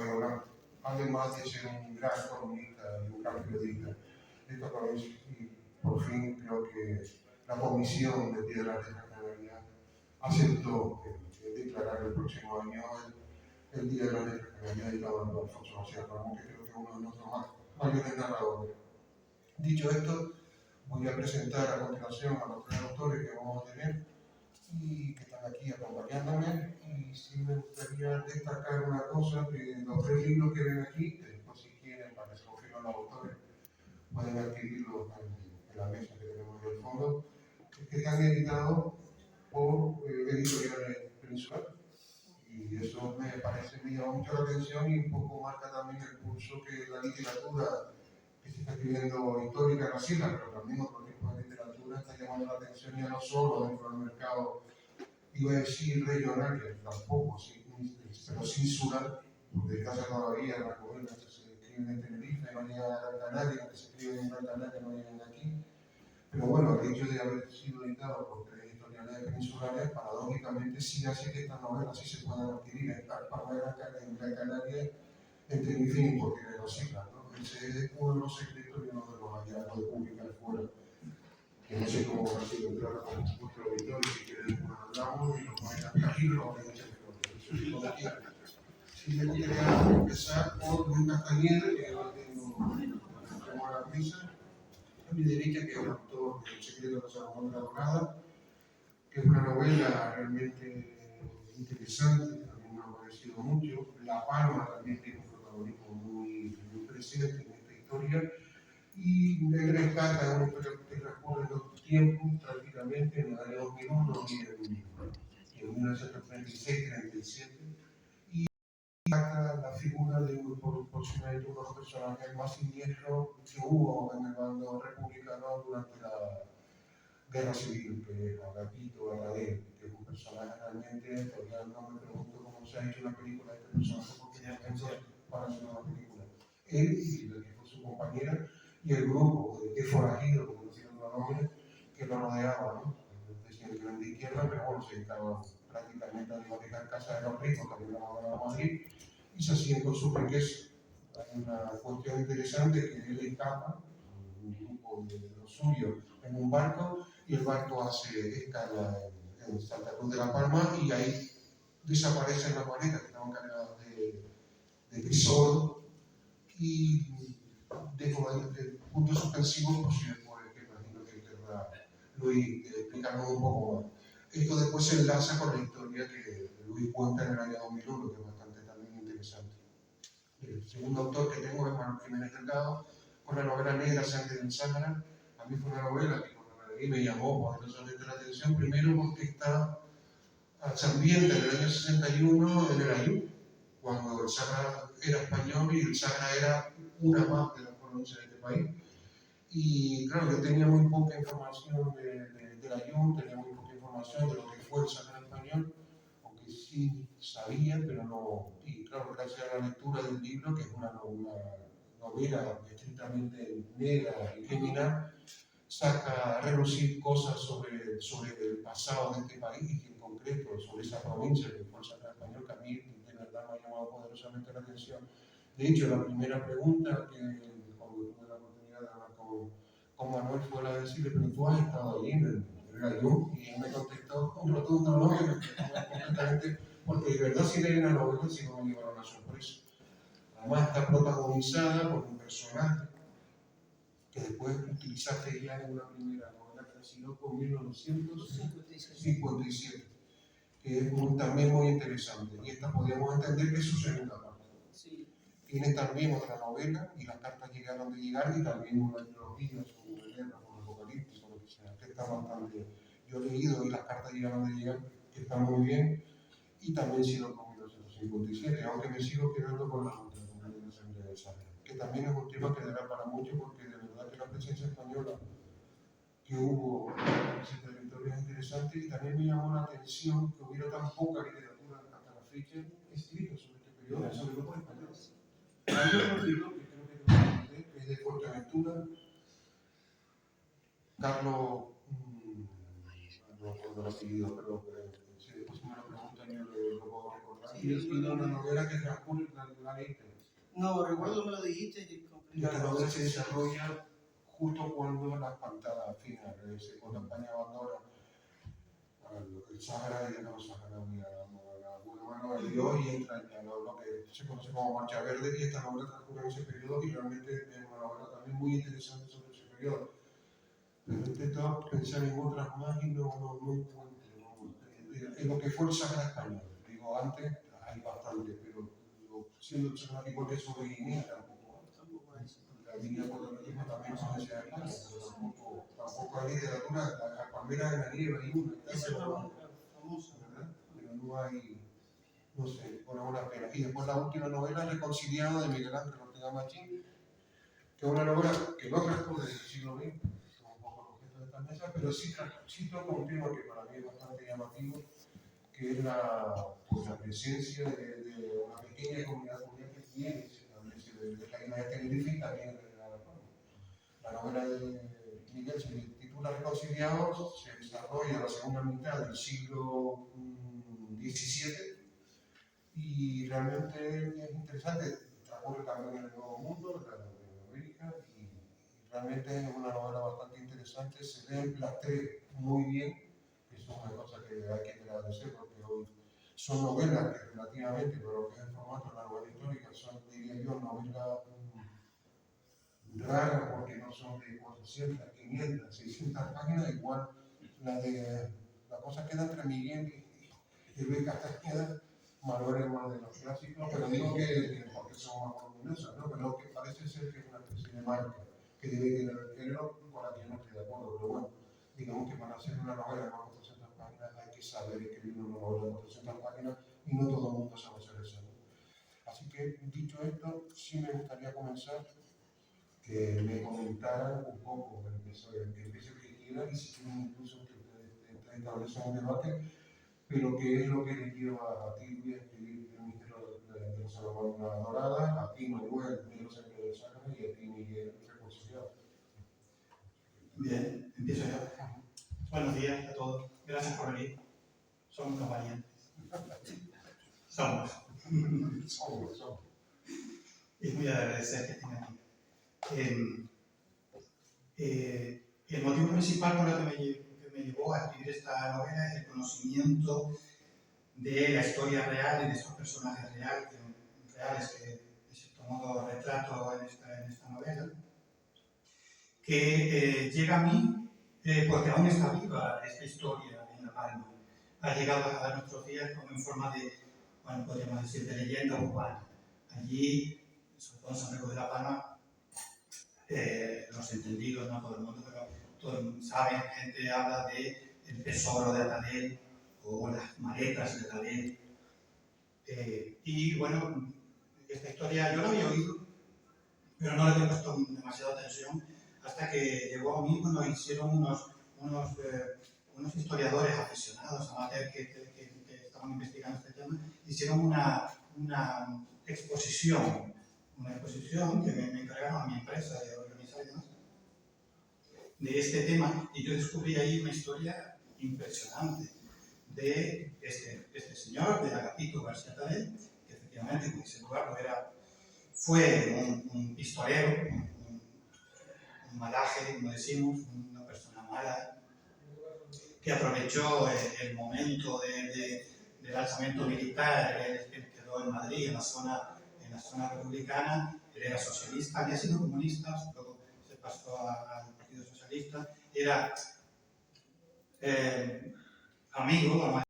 hispanohablante, además de ser un gran columnista y un gran periodista. Esto para mí, y por fin creo que la Comisión de Piedras de la Canaria aceptó declarar el próximo año el Día de la Letra Canaria dedicado a Alfonso García Ramón, que creo que es uno de nuestros mayores narradores. Dicho esto, voy a presentar a continuación a los tres autores que vamos a tener y que están aquí acompañándome. Y sí me gustaría destacar una cosa, que los tres libros que ven aquí, que después si quieren, para que se confirmen los autores, pueden adquirirlos en la mesa que tenemos ahí al fondo, que están editados por editoriales Peninsular. Y eso me parece, me llama mucho la atención y un poco marca también el curso que la literatura que se está escribiendo histórica en las islas, pero también otro tipo de literatura está llamando la atención ya no solo dentro del mercado, iba a decir regional, que tampoco, sí, pero sí insular, porque desgracia todavía las novelas que se escriben en Tenerife no llegan a Gran Canaria, que se escriben en Gran Canaria no llegan aquí. Pero bueno, el hecho de haber sido editado por tres editoriales peninsulares, paradójicamente sí hace que estas novelas sí se puedan adquirir en Gran Canaria, en Tenerife y en cualquiera de las islas, ¿no? Ese es uno de los secretos y uno de los hallazgos de publicar fuera. Que no sé cómo va a ser entrar con vuestro auditorio, si quieren hablamos y lo ponen aquí, lo ponen aquí. Si yo quería empezar por Luis Castañeda, que yo tengo a la mesa, a mi derecha, que es el autor del Secreto de la Salamandra Dorada, que es una novela realmente interesante, a mí me ha parecido mucho. La Palma también tiene un protagonismo muy presente en esta historia, y me rescata una historia que transcurre en dos tiempos, prácticamente en el año 2001 y en 1936-37, y destaca la figura de posiblemente uno de los personajes más siniestros que hubo en el bando republicano durante la Guerra Civil, que es Agapito Arradel, que es un personaje realmente, todavía no me pregunto cómo se ha hecho una película de este personaje, porque no tengo para hacer una película. Él y la que fue su compañera, y el grupo de forajidos, como decían los nombres, que lo rodeaban, ¿no? Decían que eran de izquierda, pero bueno, se dedicaban prácticamente a hipotecar casa de los ricos, que habían abandonado Madrid, y se hacían con su riqueza. Hay una cuestión interesante que él escapa, un grupo de los suyos, en un barco, y el barco hace escala en Santa Cruz de la Palma, y ahí desaparecen las maletas que estaban cargadas de tesoro, y dejo ahí puntos suspensivos por si después, que imagino que querrá Luis explicarnos un poco más. Esto después se enlaza con la historia que Luis cuenta en el año 2001, que es bastante también interesante. El segundo autor que tengo es Manuel Jiménez Delgado, con la novela Negra Sangre del Sáhara. A mí fue una novela que cuando la leí me llamó poderosamente la atención, primero porque está se ambienta en el año 61 en el Ayú, cuando el Sáhara era español y el Sáhara era una más de las provincias de este país. Y claro, yo tenía muy poca información del Ayú, tenía muy poca información de lo que fue el Sáhara español, aunque sí sabía, pero no. Y claro, gracias a la lectura del libro, que es una novela estrictamente negra y criminal, saca a relucir cosas sobre el pasado de este país y en concreto sobre esa provincia que fue el Sáhara español, que a mí de verdad me ha llamado poderosamente la atención. De hecho, la primera pregunta que cuando tuve la oportunidad de hablar con Manuel fue la de decirle, pero tú has estado allí en el Ayú, y él me contestó un rotundo no, que me contestó completamente, porque de verdad si leí la novela sí no me llevaron a sorpresa. Además está protagonizada por un personaje que después utilizaste ya en una primera novela que nació con 1957, que es también muy interesante. Y esta podríamos entender que es su segunda parte. Sí. Tiene también otra novela, y las cartas llegaron de llegar, y también una trilogía sobre una guerra, con apocalipsis, lo que sea, que está bastante. Yo he leído y las cartas llegaron de llegar, que está muy bien, y también sido con 1957, aunque me sigo quedando con la otra, con la Sangre del Sáhara, que también es un tema que dará para mucho, porque de verdad que la presencia española que hubo en ese territorio es interesante, y también me llamó la atención que hubiera tan poca literatura hasta la fecha escrita sobre este periodo, sobre todo en español. Hay otro libro que creo que es de Fuerteventura, Carlos, no recuerdo el apellido, pero si después me lo preguntan yo lo puedo recordar, Y es una novela que transcurre, ¿la leíste? No, recuerdo me lo dijiste y Y la novela se desarrolla justo cuando la espantada final, cuando España abandona el Sahara y deja los saharauis a mano de Dios y entra en lo que se conoce como Marcha Verde, y esta novela transcurre en ese periodo y realmente es una novela también muy interesante sobre ese periodo. Pero he intentado pensar en otras más y no encuentro. En lo que fue el Sahara español, digo, antes hay bastante, pero siendo el Sahara igual que sobre Guinea, la línea colonialismo también son ese año, tampoco hay literatura, la palmera de la nieve hay una, ¿verdad? Pero no hay, no sé, por una pena. Y después la última novela, Reconciliado, de Miguel Ángel Ortega Machín, que es una novela que no transcurre del siglo XX, como un poco el objeto de esta mesa, pero sí toca un tema que para mí es bastante llamativo, que es la presencia de una pequeña comunidad judía que tiene, se establece desde la isla de Tenerife y también de La Palma. La novela de Miguel se titula Reconciliados, se desarrolla en la segunda mitad del siglo XVII y realmente es interesante. Transcurre también en el Nuevo Mundo, en América, y realmente es una novela bastante interesante. Se lee las tres muy bien, que eso es una cosa que hay que agradecer, porque hoy son novelas que relativamente, pero lo que es el formato de la novela histórica, son, diría yo, novelas raras porque no son de 400, 500, 600 páginas, igual la cosa queda entre Miguel y Beca Castañeda, Manuel es más de los clásicos, pero digo que porque son más voluminosas, ¿no? Pero que parece ser que es una especie de marca que debe tener el género, con la que yo no estoy de acuerdo, pero bueno, digamos que para hacer una novela de 400 páginas hay que saber escribir una novela de 400 páginas y no todo el mundo sabe hacer eso, ¿no? Así que, dicho esto, sí me gustaría comenzar que me comentaran un poco, que empiece el que quiera y si quieren incluso que ustedes establecen un debate, pero qué es lo que le lleva a ti a escribir el Misterio de la Salvadoria Dorada, a ti Manuel, de los Empleos de Sahara y a ti Miguel, Reconciliado. Bien, empiezo yo. Buenos días a todos, gracias por venir. Somos unos valientes. Somos. Es muy agradecer que estén aquí. El motivo principal por el que me llevó a escribir esta novela es el conocimiento de la historia real y de estos personajes reales que de cierto modo retrato en esta novela, que llega a mí porque aún está viva esta historia en La Palma. Ha llegado a nuestros días como en forma de, bueno, podríamos decir, de leyenda urbana. Allí, sobre todo en San Pedro de La Palma, los entendidos, no todo el mundo, pero todos saben, gente habla de el tesoro de Atadel o las maletas de Atadel. Y bueno, esta historia yo la había oído, pero no le había puesto demasiada atención hasta que llegó a mí cuando hicieron unos historiadores aficionados, amateurs que estaban investigando este tema, hicieron una exposición que me encargaron a mi empresa de organizar y demás, de este tema, y yo descubrí ahí una historia impresionante de este señor, de Agapito García Atadel, que efectivamente, como dice Eduardo, fue un pistolero, un malaje, como decimos, una persona mala, que aprovechó el momento del alzamiento militar. Él quedó en Madrid, en la zona republicana. Él era socialista, había sido comunista, luego se pasó al Partido Socialista. Era amigo,